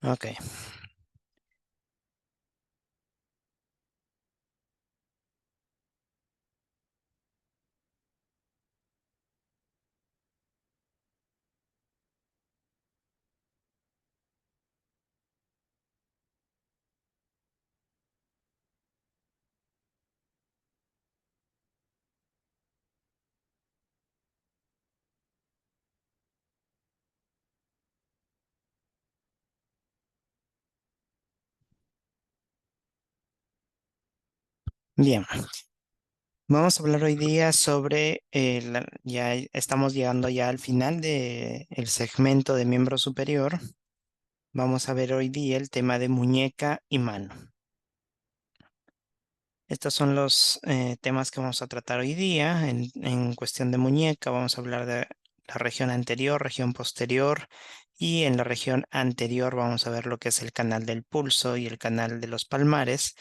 Ok, bien. Vamos a hablar hoy día sobre, ya estamos llegando ya al final del segmento de miembro superior. Vamos a ver hoy día el tema de muñeca y mano. Estos son los temas que vamos a tratar hoy día. En cuestión de muñeca, vamos a hablar de la región anterior, región posterior, y en la región anterior vamos a ver lo que es el canal del pulso y el canal de los palmares.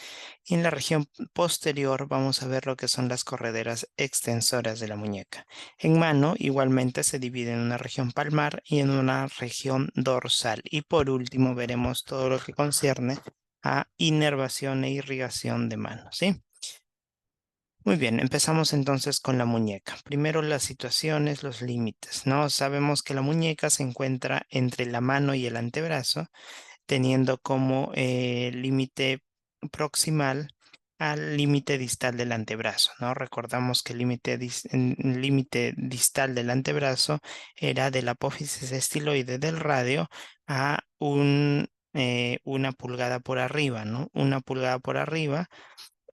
Y en la región posterior vamos a ver lo que son las correderas extensoras de la muñeca. En mano, igualmente se divide en una región palmar y en una región dorsal. Y por último, veremos todo lo que concierne a inervación e irrigación de mano, ¿sí? Muy bien, empezamos entonces con la muñeca. Primero las situaciones, los límites, ¿no? Sabemos que la muñeca se encuentra entre la mano y el antebrazo, teniendo como límite proximal al límite distal del antebrazo, ¿no? Recordamos que el límite distal del antebrazo era de la apófisis estiloide del radio a una pulgada por arriba, ¿no? Una pulgada por arriba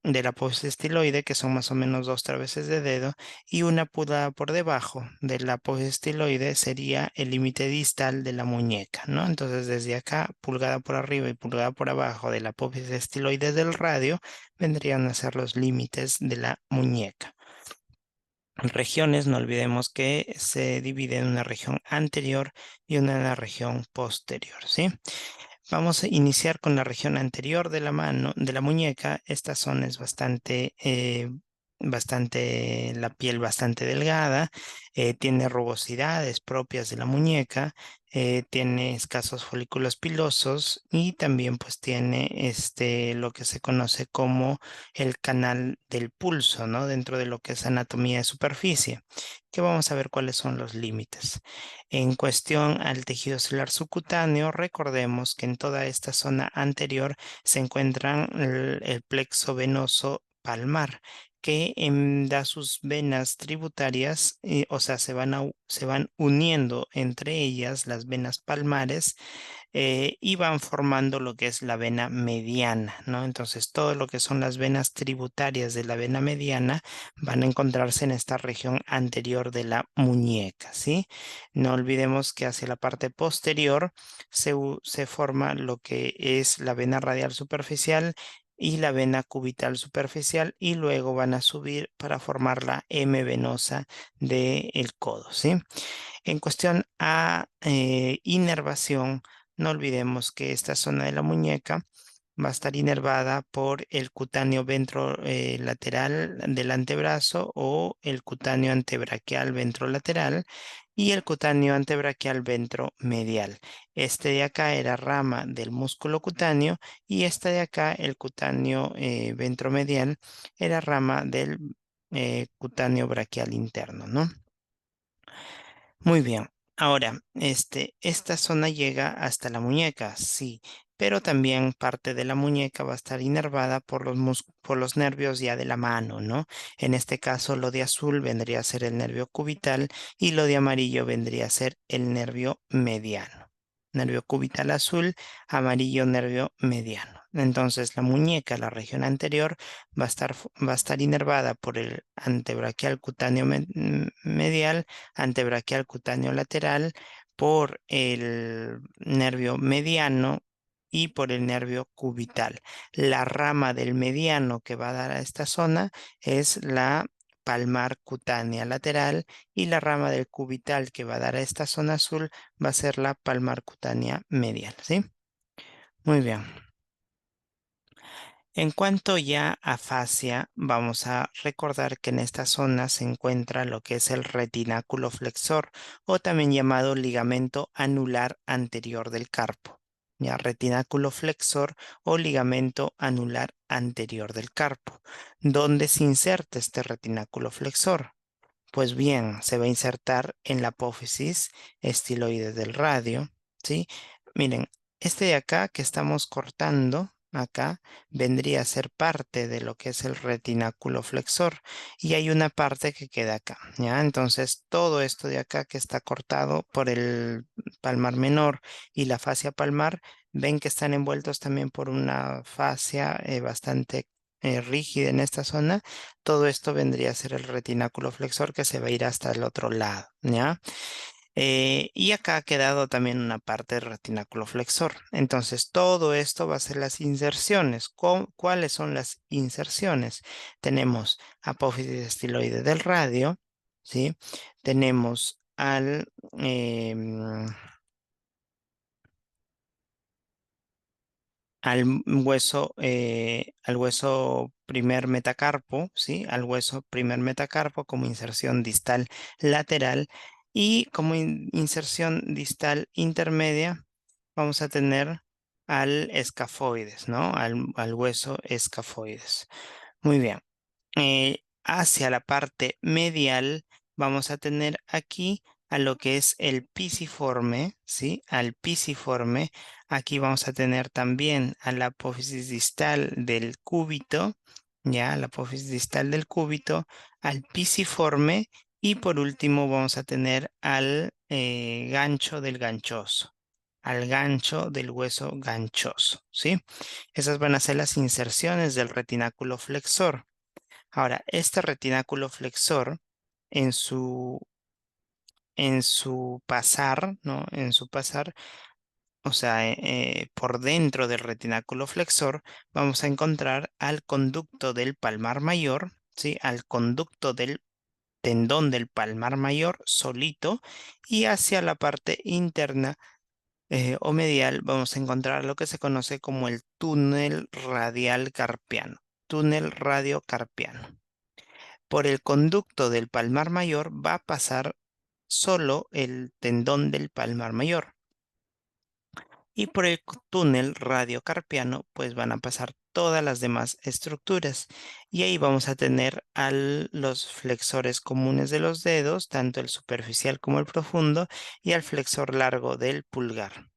de la apófisis estiloide, que son más o menos 2 traveses de dedo, y una pulgada por debajo de la apófisis estiloide sería el límite distal de la muñeca, ¿no? Entonces, desde acá, pulgada por arriba y pulgada por abajo de la apófisis estiloide del radio, vendrían a ser los límites de la muñeca. Regiones, no olvidemos que se divide en una región anterior y una región posterior, ¿sí? Vamos a iniciar con la región anterior de la mano, de la muñeca. Esta zona es la piel bastante delgada, tiene rugosidades propias de la muñeca, tiene escasos folículos pilosos y también pues tiene lo que se conoce como el canal del pulso, ¿no? Dentro de lo que es anatomía de superficie, que vamos a ver cuáles son los límites. En cuestión al tejido celular subcutáneo, recordemos que en toda esta zona anterior se encuentran el plexo venoso palmar, que da sus venas tributarias, o sea, se van uniendo entre ellas las venas palmares y van formando lo que es la vena mediana, ¿no? Entonces, todo lo que son las venas tributarias de la vena mediana van a encontrarse en esta región anterior de la muñeca, ¿sí? No olvidemos que hacia la parte posterior se forma lo que es la vena radial superficial y la vena cubital superficial y luego van a subir para formar la M venosa del codo, ¿sí? En cuestión a inervación, no olvidemos que esta zona de la muñeca va a estar inervada por el cutáneo ventrolateral del antebrazo o el cutáneo antebraquial ventrolateral y el cutáneo antebraquial ventromedial. Este de acá era rama del músculo cutáneo y este de acá, el cutáneo ventromedial, era rama del cutáneo braquial interno, ¿no? Muy bien. Ahora, esta zona llega hasta la muñeca, sí, pero también parte de la muñeca va a estar inervada por por los nervios ya de la mano, ¿no? En este caso, lo de azul vendría a ser el nervio cubital y lo de amarillo vendría a ser el nervio mediano. Nervio cubital azul, amarillo nervio mediano. Entonces, la muñeca, la región anterior, va a estar inervada por el antebraquial cutáneo medial, antebraquial cutáneo lateral, por el nervio mediano y por el nervio cubital. La rama del mediano que va a dar a esta zona es la palmar cutánea lateral y la rama del cubital que va a dar a esta zona azul va a ser la palmar cutánea medial, ¿sí? Muy bien. En cuanto ya a fascia, vamos a recordar que en esta zona se encuentra lo que es el retináculo flexor o también llamado ligamento anular anterior del carpo. ya retináculo flexor o ligamento anular anterior del carpo. ¿Dónde se inserta este retináculo flexor? Pues bien, se va a insertar en la apófisis estiloide del radio, ¿sí? Miren, este de acá que estamos cortando, acá, vendría a ser parte de lo que es el retináculo flexor y hay una parte que queda acá, ¿ya? Entonces, todo esto de acá que está cortado por el palmar menor y la fascia palmar, ven que están envueltos también por una fascia bastante rígida en esta zona. Todo esto vendría a ser el retináculo flexor que se va a ir hasta el otro lado, ¿ya? Y acá ha quedado también una parte del retináculo flexor. Entonces, todo esto va a ser las inserciones. ¿Cuáles son las inserciones? Tenemos apófisis estiloide del radio, ¿sí? Tenemos al hueso primer metacarpo, ¿sí? Al hueso primer metacarpo como inserción distal lateral y como inserción distal intermedia vamos a tener al escafoides, ¿no? Al hueso escafoides. Muy bien. Hacia la parte medial vamos a tener aquí a lo que es el pisiforme, ¿sí? Al pisiforme. Aquí vamos a tener también a la apófisis distal del cúbito, ya, la apófisis distal del cúbito, al pisiforme y por último vamos a tener al gancho del ganchoso, al gancho del hueso ganchoso, ¿sí? Esas van a ser las inserciones del retináculo flexor. Ahora, este retináculo flexor en su, en su pasar, ¿no? En su pasar, o sea, por dentro del retináculo flexor, vamos a encontrar al conducto del palmar mayor, ¿sí? Al conducto del tendón del palmar mayor solito y hacia la parte interna o medial vamos a encontrar lo que se conoce como el túnel radial carpiano, túnel radiocarpiano. Por el conducto del palmar mayor va a pasar solo el tendón del palmar mayor y por el túnel radiocarpiano pues van a pasar todas las demás estructuras y ahí vamos a tener los flexores comunes de los dedos, tanto el superficial como el profundo y al flexor largo del pulgar.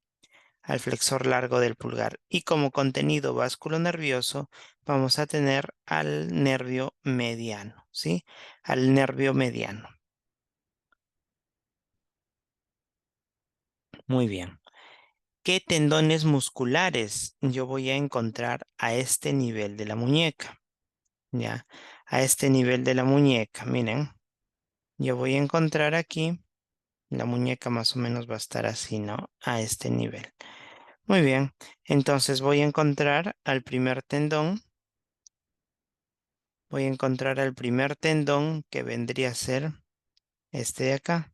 Al flexor largo del pulgar y como contenido nervioso vamos a tener al nervio mediano, ¿sí? Al nervio mediano. Muy bien. ¿Qué tendones musculares yo voy a encontrar a este nivel de la muñeca? ¿Ya? A este nivel de la muñeca, miren, yo voy a encontrar aquí, la muñeca más o menos va a estar así, ¿no? A este nivel. Muy bien, entonces voy a encontrar al primer tendón. Voy a encontrar el primer tendón que vendría a ser este de acá.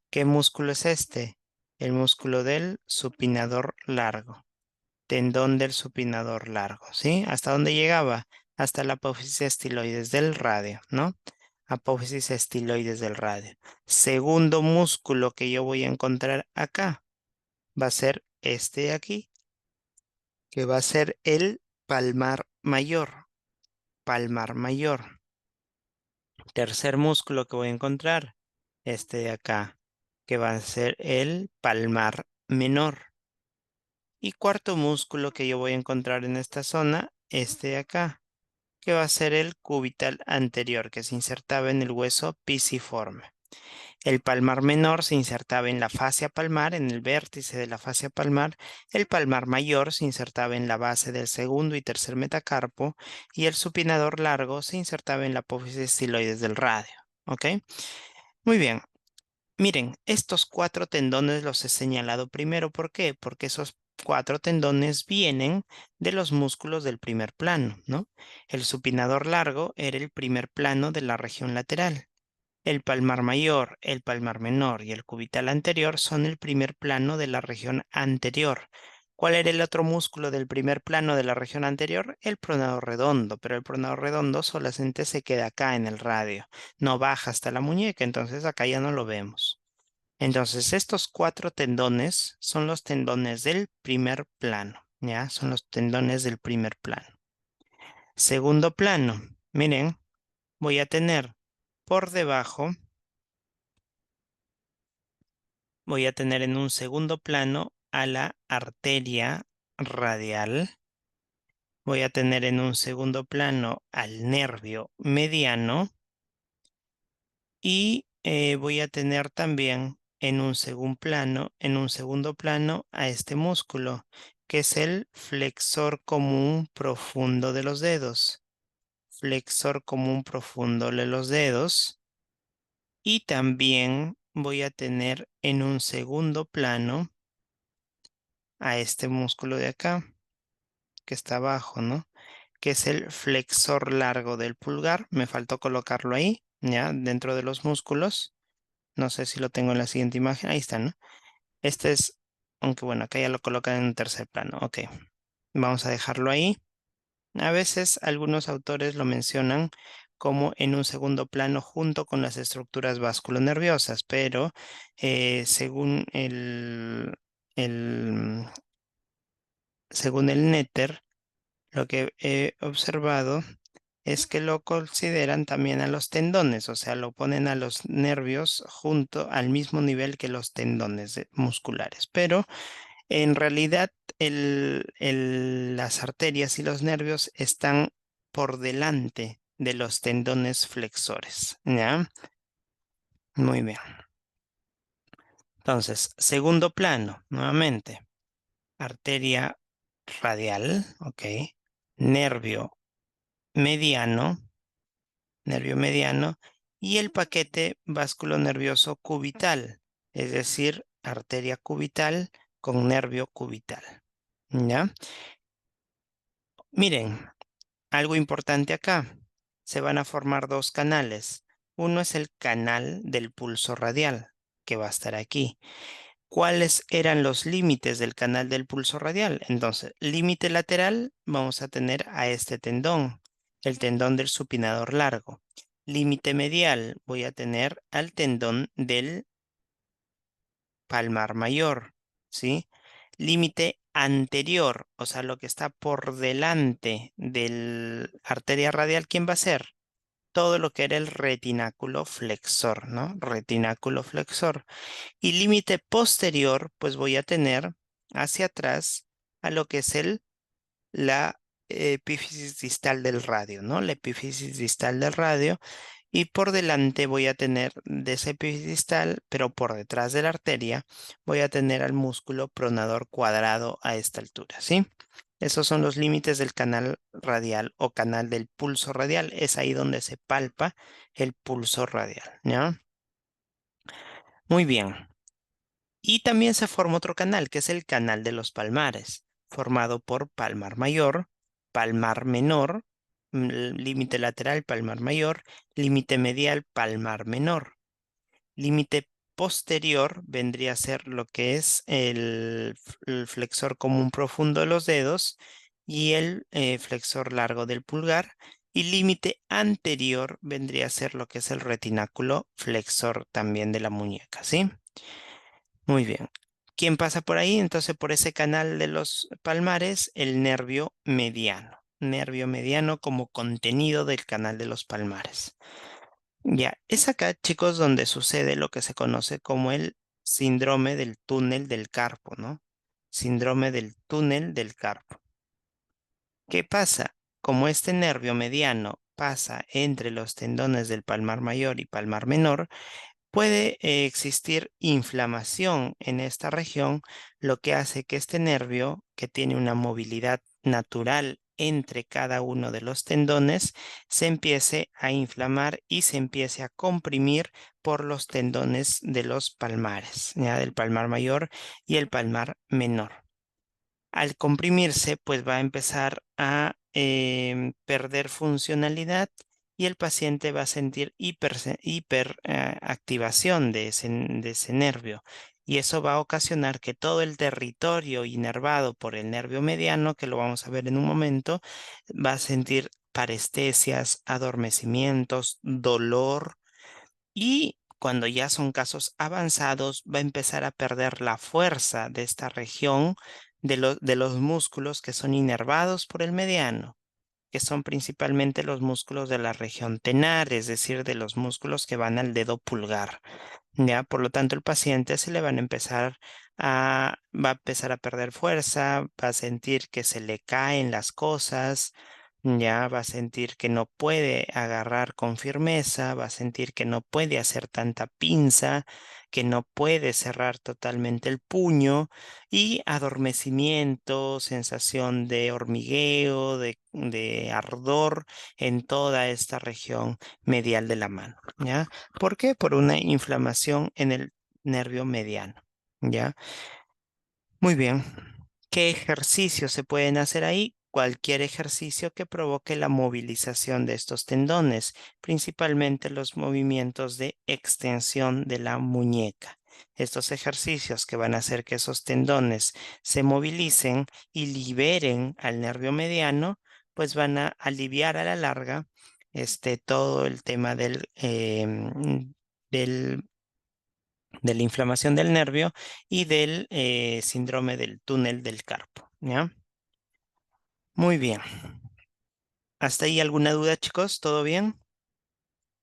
¿Qué músculo es este? El músculo del supinador largo. Tendón del supinador largo, ¿sí? ¿Hasta dónde llegaba? Hasta la apófisis estiloides del radio, ¿no? Apófisis estiloides del radio. Segundo músculo que yo voy a encontrar acá va a ser este de aquí, que va a ser el palmar mayor. Palmar mayor. Tercer músculo que voy a encontrar, este de acá, que va a ser el palmar menor. Y cuarto músculo que yo voy a encontrar en esta zona, este de acá, que va a ser el cubital anterior, que se insertaba en el hueso pisiforme. El palmar menor se insertaba en la fascia palmar, en el vértice de la fascia palmar. El palmar mayor se insertaba en la base del segundo y tercer metacarpo. Y el supinador largo se insertaba en la apófisis estiloides del radio. ¿Ok? Muy bien. Miren, estos cuatro tendones los he señalado primero. ¿Por qué? Porque esos cuatro tendones vienen de los músculos del primer plano, ¿no? El supinador largo era el primer plano de la región lateral. El palmar mayor, el palmar menor y el cubital anterior son el primer plano de la región anterior. ¿Cuál era el otro músculo del primer plano de la región anterior? El pronador redondo, pero el pronador redondo solamente se queda acá en el radio, no baja hasta la muñeca, entonces acá ya no lo vemos. Entonces, estos 4 tendones son los tendones del primer plano, ¿ya? Son los tendones del primer plano. Segundo plano, miren, voy a tener por debajo, voy a tener en un segundo plano a la arteria radial. Voy a tener en un segundo plano al nervio mediano y voy a tener también en un segundo plano a este músculo, que es el flexor común profundo de los dedos. Flexor común profundo de los dedos. Y también voy a tener en un segundo plano a este músculo de acá, que está abajo, ¿no? Que es el flexor largo del pulgar. Me faltó colocarlo ahí, ya, dentro de los músculos. No sé si lo tengo en la siguiente imagen. Ahí está, ¿no? Este es, aunque bueno, acá ya lo colocan en un tercer plano. Ok, vamos a dejarlo ahí. A veces algunos autores lo mencionan como en un segundo plano junto con las estructuras vasculonerviosas, pero según el, según el Netter, lo que he observado es que lo consideran también a los tendones, o sea, lo ponen a los nervios junto al mismo nivel que los tendones musculares, pero en realidad las arterias y los nervios están por delante de los tendones flexores, ¿ya? Muy bien. Entonces, segundo plano, nuevamente, arteria radial, ok, nervio mediano, nervio mediano, y el paquete vasculonervioso cubital, es decir, arteria cubital con nervio cubital. ¿Ya? Miren, algo importante acá. Se van a formar dos canales. Uno es el canal del pulso radial, que va a estar aquí. ¿Cuáles eran los límites del canal del pulso radial? Entonces, límite lateral, vamos a tener a este tendón, el tendón del supinador largo. Límite medial, voy a tener al tendón del palmar mayor, ¿sí? Límite anterior, o sea, lo que está por delante de la arteria radial, ¿quién va a ser? Todo lo que era el retináculo flexor, ¿no? Retináculo flexor. Y límite posterior, pues voy a tener hacia atrás a lo que es la epífisis distal del radio, ¿no? La epífisis distal del radio. Y por delante voy a tener de esa epífisis distal, pero por detrás de la arteria, voy a tener al músculo pronador cuadrado a esta altura, ¿sí? Esos son los límites del canal radial o canal del pulso radial. Es ahí donde se palpa el pulso radial, ¿ya? Muy bien. Y también se forma otro canal, que es el canal de los palmares, formado por palmar mayor, palmar menor, límite lateral, palmar mayor, límite medial, palmar menor. Límite posterior vendría a ser lo que es el flexor común profundo de los dedos y el flexor largo del pulgar. Y límite anterior vendría a ser lo que es el retináculo flexor también de la muñeca, ¿sí? Muy bien. ¿Quién pasa por ahí? Entonces, por ese canal de los palmares, el nervio mediano. Nervio mediano como contenido del canal de los palmares. Ya, es acá, chicos, donde sucede lo que se conoce como el síndrome del túnel del carpo, ¿no? Síndrome del túnel del carpo. ¿Qué pasa? Como este nervio mediano pasa entre los tendones del palmar mayor y palmar menor, puede existir inflamación en esta región, lo que hace que este nervio, que tiene una movilidad natural entre cada uno de los tendones, se empiece a inflamar y se empiece a comprimir por los tendones de los palmares, ya del palmar mayor y el palmar menor. Al comprimirse, pues va a empezar a perder funcionalidad y el paciente va a sentir hiperactivación de ese nervio. Y eso va a ocasionar que todo el territorio inervado por el nervio mediano, que lo vamos a ver en un momento, va a sentir parestesias, adormecimientos, dolor y Cuando ya son casos avanzados, va a empezar a perder la fuerza de esta región de los músculos que son inervados por el mediano, que son principalmente los músculos de la región tenar, es decir, de los músculos que van al dedo pulgar. Ya, por lo tanto, el paciente se le van a empezar va a empezar a perder fuerza, va a sentir que se le caen las cosas, ya va a sentir que no puede agarrar con firmeza, va a sentir que no puede hacer tanta pinza, que no puede cerrar totalmente el puño y adormecimiento, sensación de hormigueo, de ardor en toda esta región medial de la mano, ¿ya? ¿Por qué? Por una inflamación en el nervio mediano, ¿ya? Muy bien. ¿Qué ejercicios se pueden hacer ahí? Cualquier ejercicio que provoque la movilización de estos tendones, principalmente los movimientos de extensión de la muñeca. Estos ejercicios que van a hacer que esos tendones se movilicen y liberen al nervio mediano, pues van a aliviar a la larga todo el tema del de la inflamación del nervio y del síndrome del túnel del carpo, ¿ya? Muy bien. ¿Hasta ahí alguna duda, chicos? ¿Todo bien?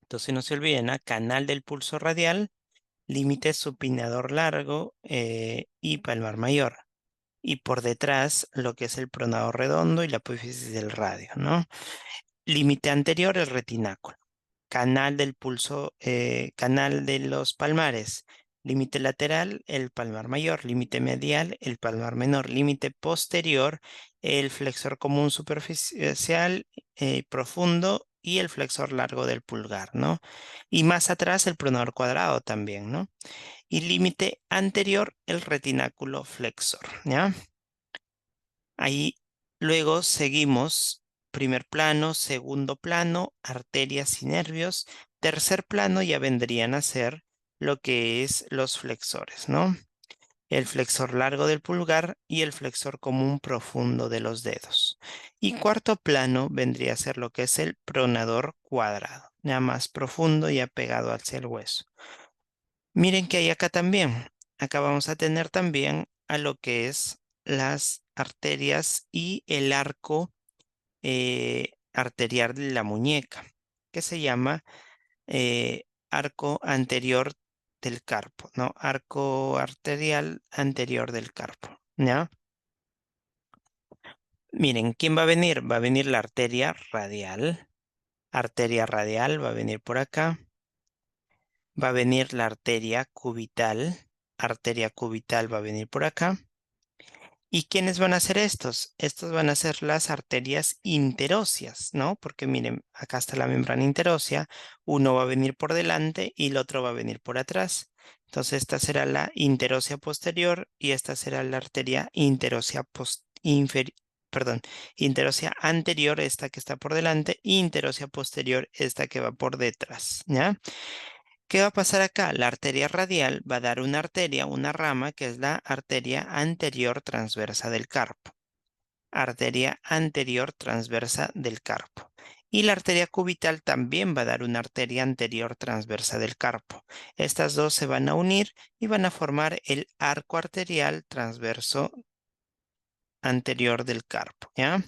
Entonces no se olviden, canal del pulso radial, límite supinador largo y palmar mayor. Y por detrás lo que es el pronador redondo y la apófisis del radio, ¿no? Límite anterior, el retináculo. Canal del pulso, canal de los palmares, límite lateral, el palmar mayor, límite medial, el palmar menor, límite posterior, el flexor común superficial, profundo y el flexor largo del pulgar, ¿no? Y más atrás el pronador cuadrado también, ¿no? Y límite anterior, el retináculo flexor, ¿ya? Ahí luego seguimos primer plano, segundo plano, arterias y nervios. Tercer plano ya vendrían a ser lo que es los flexores, ¿no? El flexor largo del pulgar y el flexor común profundo de los dedos. Y cuarto plano vendría a ser lo que es el pronador cuadrado, ya más profundo y apegado hacia el hueso. Miren que hay acá también. Acá vamos a tener también a lo que es las arterias y el arco arterial de la muñeca, que se llama arco anterior del carpo, ¿no? Arco arterial anterior del carpo, ¿ya? Miren, ¿quién va a venir? Va a venir la arteria radial va a venir por acá, va a venir la arteria cubital va a venir por acá. ¿Y quiénes van a ser estos? Estos van a ser las arterias interóseas, ¿no? Porque miren, acá está la membrana interósea, uno va a venir por delante y el otro va a venir por atrás. Entonces esta será la interósea posterior y esta será la arteria perdón, interósea anterior, esta que está por delante, y interósea posterior, esta que va por detrás, ¿ya? ¿Qué va a pasar acá? La arteria radial va a dar una arteria, una rama, que es la arteria anterior transversa del carpo. Arteria anterior transversa del carpo. Y la arteria cubital también va a dar una arteria anterior transversa del carpo. Estas dos se van a unir y van a formar el arco arterial transverso anterior del carpo, ¿ya?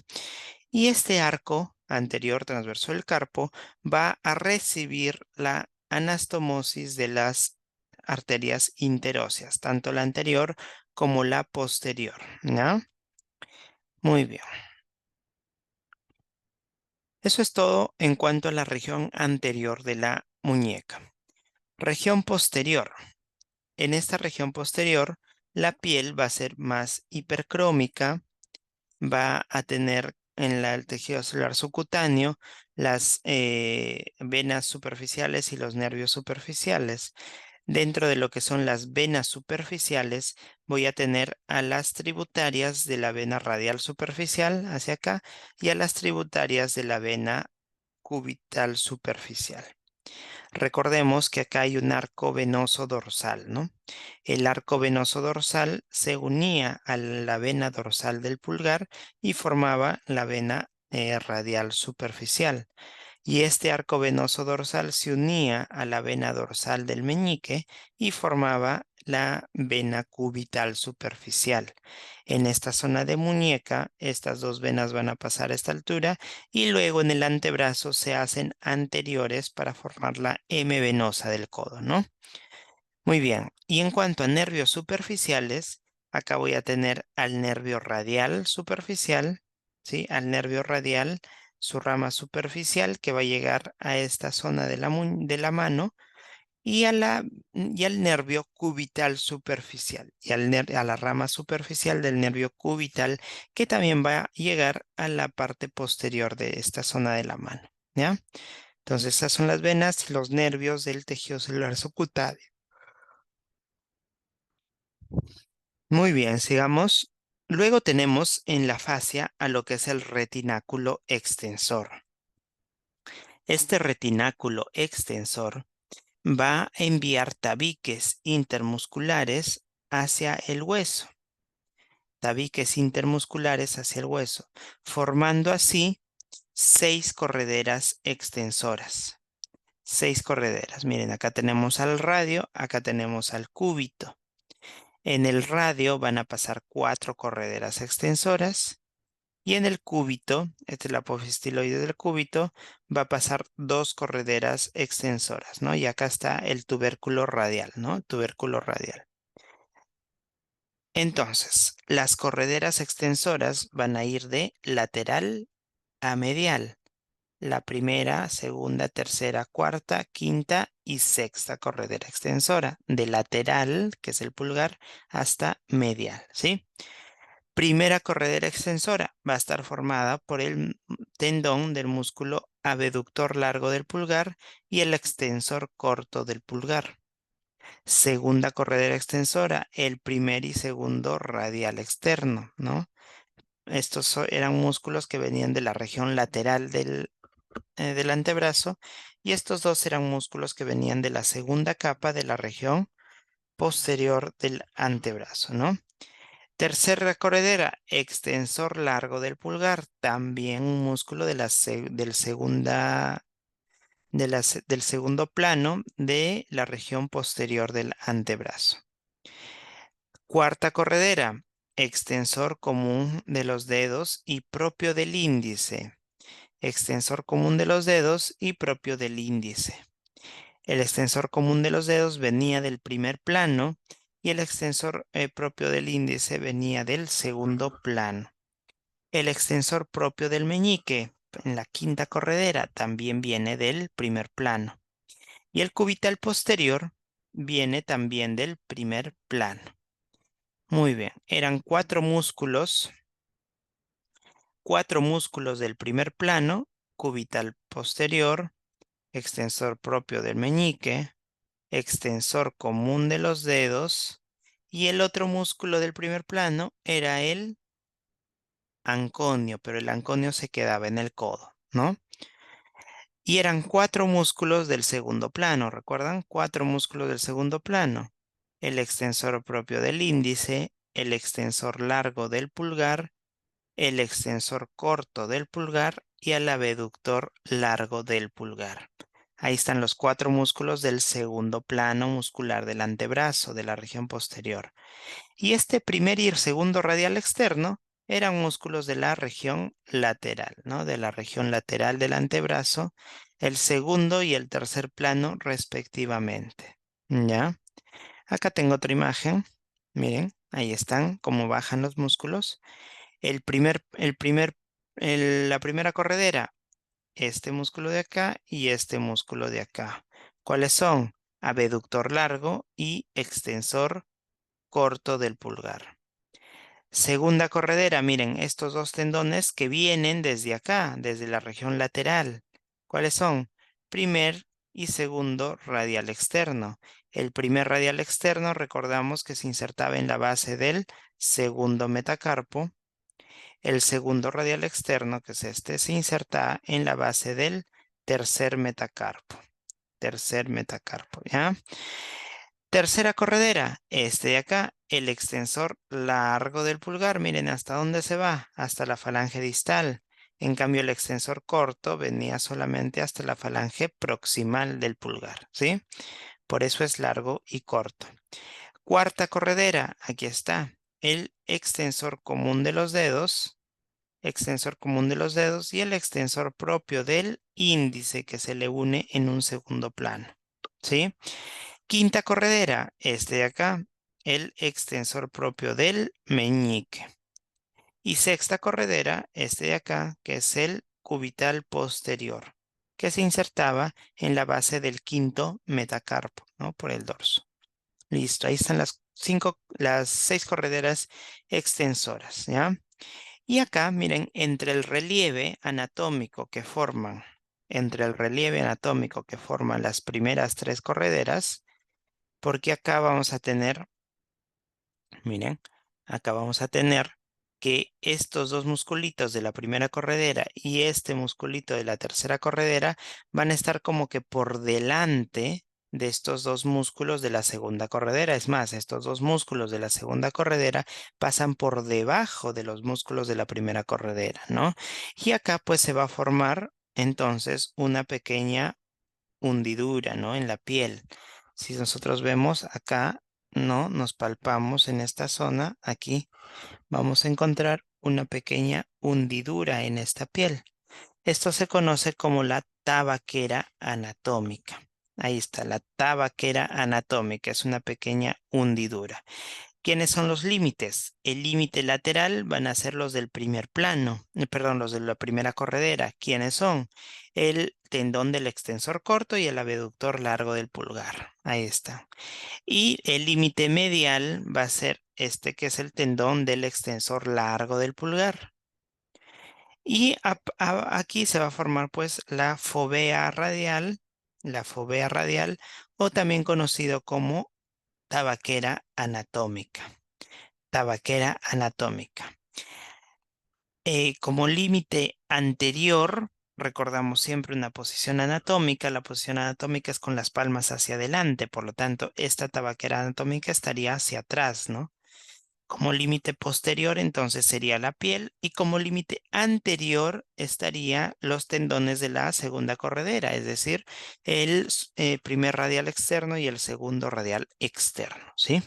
Y este arco anterior transverso del carpo va a recibir la anastomosis de las arterias interóseas, tanto la anterior como la posterior, ¿no? Muy bien. Eso es todo en cuanto a la región anterior de la muñeca. Región posterior. En esta región posterior, la piel va a ser más hipercrómica, va a tener en el tejido celular subcutáneo las venas superficiales y los nervios superficiales. Dentro de lo que son las venas superficiales, voy a tener a las tributarias de la vena radial superficial hacia acá y a las tributarias de la vena cubital superficial. Recordemos que acá hay un arco venoso dorsal, ¿no? El arco venoso dorsal se unía a la vena dorsal del pulgar y formaba la vena radial superficial. y este arco venoso dorsal se unía a la vena dorsal del meñique y formaba la vena cubital superficial. En esta zona de muñeca, estas dos venas van a pasar a esta altura y luego en el antebrazo se hacen anteriores para formar la M venosa del codo, ¿no? Muy bien. Y en cuanto a nervios superficiales, acá voy a tener al nervio radial superficial, ¿sí? Al nervio radial, su rama superficial que va a llegar a esta zona de de la mano y, y al nervio cubital superficial y a la rama superficial del nervio cubital que también va a llegar a la parte posterior de esta zona de la mano, ¿ya? Entonces, esas son las venas y los nervios del tejido celular subcutáneo. Muy bien, sigamos. Luego tenemos en la fascia a lo que es el retináculo extensor. Este retináculo extensor va a enviar tabiques intermusculares hacia el hueso, tabiques intermusculares hacia el hueso, formando así 6 correderas extensoras. 6 correderas. Miren, acá tenemos al radio, acá tenemos al cúbito. En el radio van a pasar 4 correderas extensoras y en el cúbito, esta es la apófisis estiloide del cúbito, va a pasar 2 correderas extensoras, ¿no? Y acá está el tubérculo radial, ¿no? Tubérculo radial. Entonces, las correderas extensoras van a ir de lateral a medial. La primera, segunda, tercera, cuarta, quinta y sexta corredera extensora, de lateral, que es el pulgar, hasta medial, ¿sí? Primera corredera extensora va a estar formada por el tendón del músculo abductor largo del pulgar y el extensor corto del pulgar. Segunda corredera extensora, el primer y segundo radial externo, ¿no? Estos eran músculos que venían de la región lateral del antebrazo y estos dos eran músculos que venían de la segunda capa de la región posterior del antebrazo, ¿no? Tercera corredera, extensor largo del pulgar, también un músculo de del segundo plano de la región posterior del antebrazo. Cuarta corredera, extensor común de los dedos y propio del índice. Extensor común de los dedos y propio del índice. El extensor común de los dedos venía del primer plano y el extensor propio del índice venía del segundo plano. El extensor propio del meñique en la quinta corredera también viene del primer plano. Y el cubital posterior viene también del primer plano. Muy bien, eran 4 músculos del primer plano, cubital posterior, extensor propio del meñique, extensor común de los dedos, y el otro músculo del primer plano era el anconio, pero el anconio se quedaba en el codo, ¿no? Y eran 4 músculos del segundo plano, ¿recuerdan? 4 músculos del segundo plano. El extensor propio del índice, el extensor largo del pulgar, el extensor corto del pulgar y el abductor largo del pulgar. Ahí están los 4 músculos del segundo plano muscular del antebrazo, de la región posterior. Y este primer y el segundo radial externo eran músculos de la región lateral, ¿no? De la región lateral del antebrazo, el segundo y el tercer plano respectivamente. ¿Ya? Acá tengo otra imagen. Miren, ahí están, cómo bajan los músculos. La primera corredera, este músculo de acá y este músculo de acá. ¿Cuáles son? Abductor largo y extensor corto del pulgar. Segunda corredera, miren, estos dos tendones que vienen desde acá, desde la región lateral. ¿Cuáles son? Primer y segundo radial externo. El primer radial externo, recordamos que se insertaba en la base del segundo metacarpo. El segundo radial externo, que es este, se inserta en la base del tercer metacarpo. Tercer metacarpo, ¿ya? Tercera corredera, este de acá, el extensor largo del pulgar. Miren hasta dónde se va, hasta la falange distal. En cambio, el extensor corto venía solamente hasta la falange proximal del pulgar, ¿sí? Por eso es largo y corto. Cuarta corredera, aquí está. El extensor común de los dedos, y el extensor propio del índice que se le une en un segundo plano, ¿sí? Quinta corredera, este de acá, el extensor propio del meñique. Y sexta corredera, este de acá, que es el cubital posterior, que se insertaba en la base del quinto metacarpo, ¿no? Por el dorso. Listo, ahí están las 6 correderas extensoras, ¿ya? Y acá, miren, entre el relieve anatómico que forman las primeras 3 correderas, porque acá vamos a tener, miren, acá vamos a tener que estos dos musculitos de la primera corredera y este musculito de la tercera corredera van a estar como que por delante de estos dos músculos de la segunda corredera. Es más, estos dos músculos de la segunda corredera pasan por debajo de los músculos de la primera corredera, ¿no? Y acá pues se va a formar entonces una pequeña hundidura, ¿no? En la piel. Si nosotros vemos acá, ¿no? Nos palpamos en esta zona, aquí vamos a encontrar una pequeña hundidura en esta piel. Esto se conoce como la tabaquera anatómica. Ahí está, la tabaquera anatómica, es una pequeña hundidura. ¿Quiénes son los límites? El límite lateral van a ser los del primer plano, perdón, los de la primera corredera. ¿Quiénes son? El tendón del extensor corto y el abductor largo del pulgar. Ahí está. Y el límite medial va a ser este que es el tendón del extensor largo del pulgar. Y aquí se va a formar pues la fovea radial o también conocido como tabaquera anatómica. Tabaquera anatómica. Como límite anterior, recordamos siempre una posición anatómica. La posición anatómica es con las palmas hacia adelante, por lo tanto, esta tabaquera anatómica estaría hacia atrás, ¿no? Como límite posterior, entonces sería la piel, y como límite anterior estaría los tendones de la segunda corredera, es decir, el primer radial externo y el segundo radial externo, ¿sí?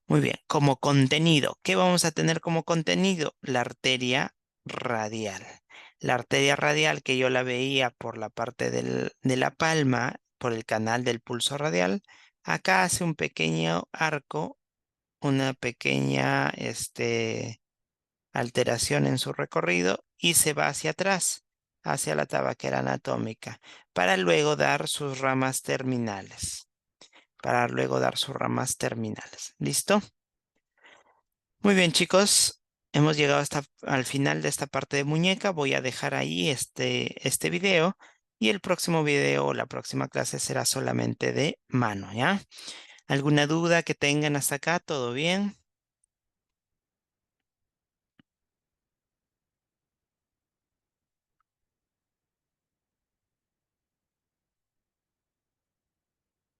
Muy bien, como contenido, ¿qué vamos a tener como contenido? La arteria radial. La arteria radial que yo la veía por la parte de la palma, por el canal del pulso radial, acá hace un pequeño arco, una pequeña alteración en su recorrido y se va hacia atrás, hacia la tabaquera anatómica, para luego dar sus ramas terminales. ¿Listo? Muy bien, chicos, hemos llegado hasta al final de esta parte de muñeca. Voy a dejar ahí este video y el próximo video o la próxima clase será solamente de mano, ¿ya? ¿Alguna duda que tengan hasta acá? ¿Todo bien?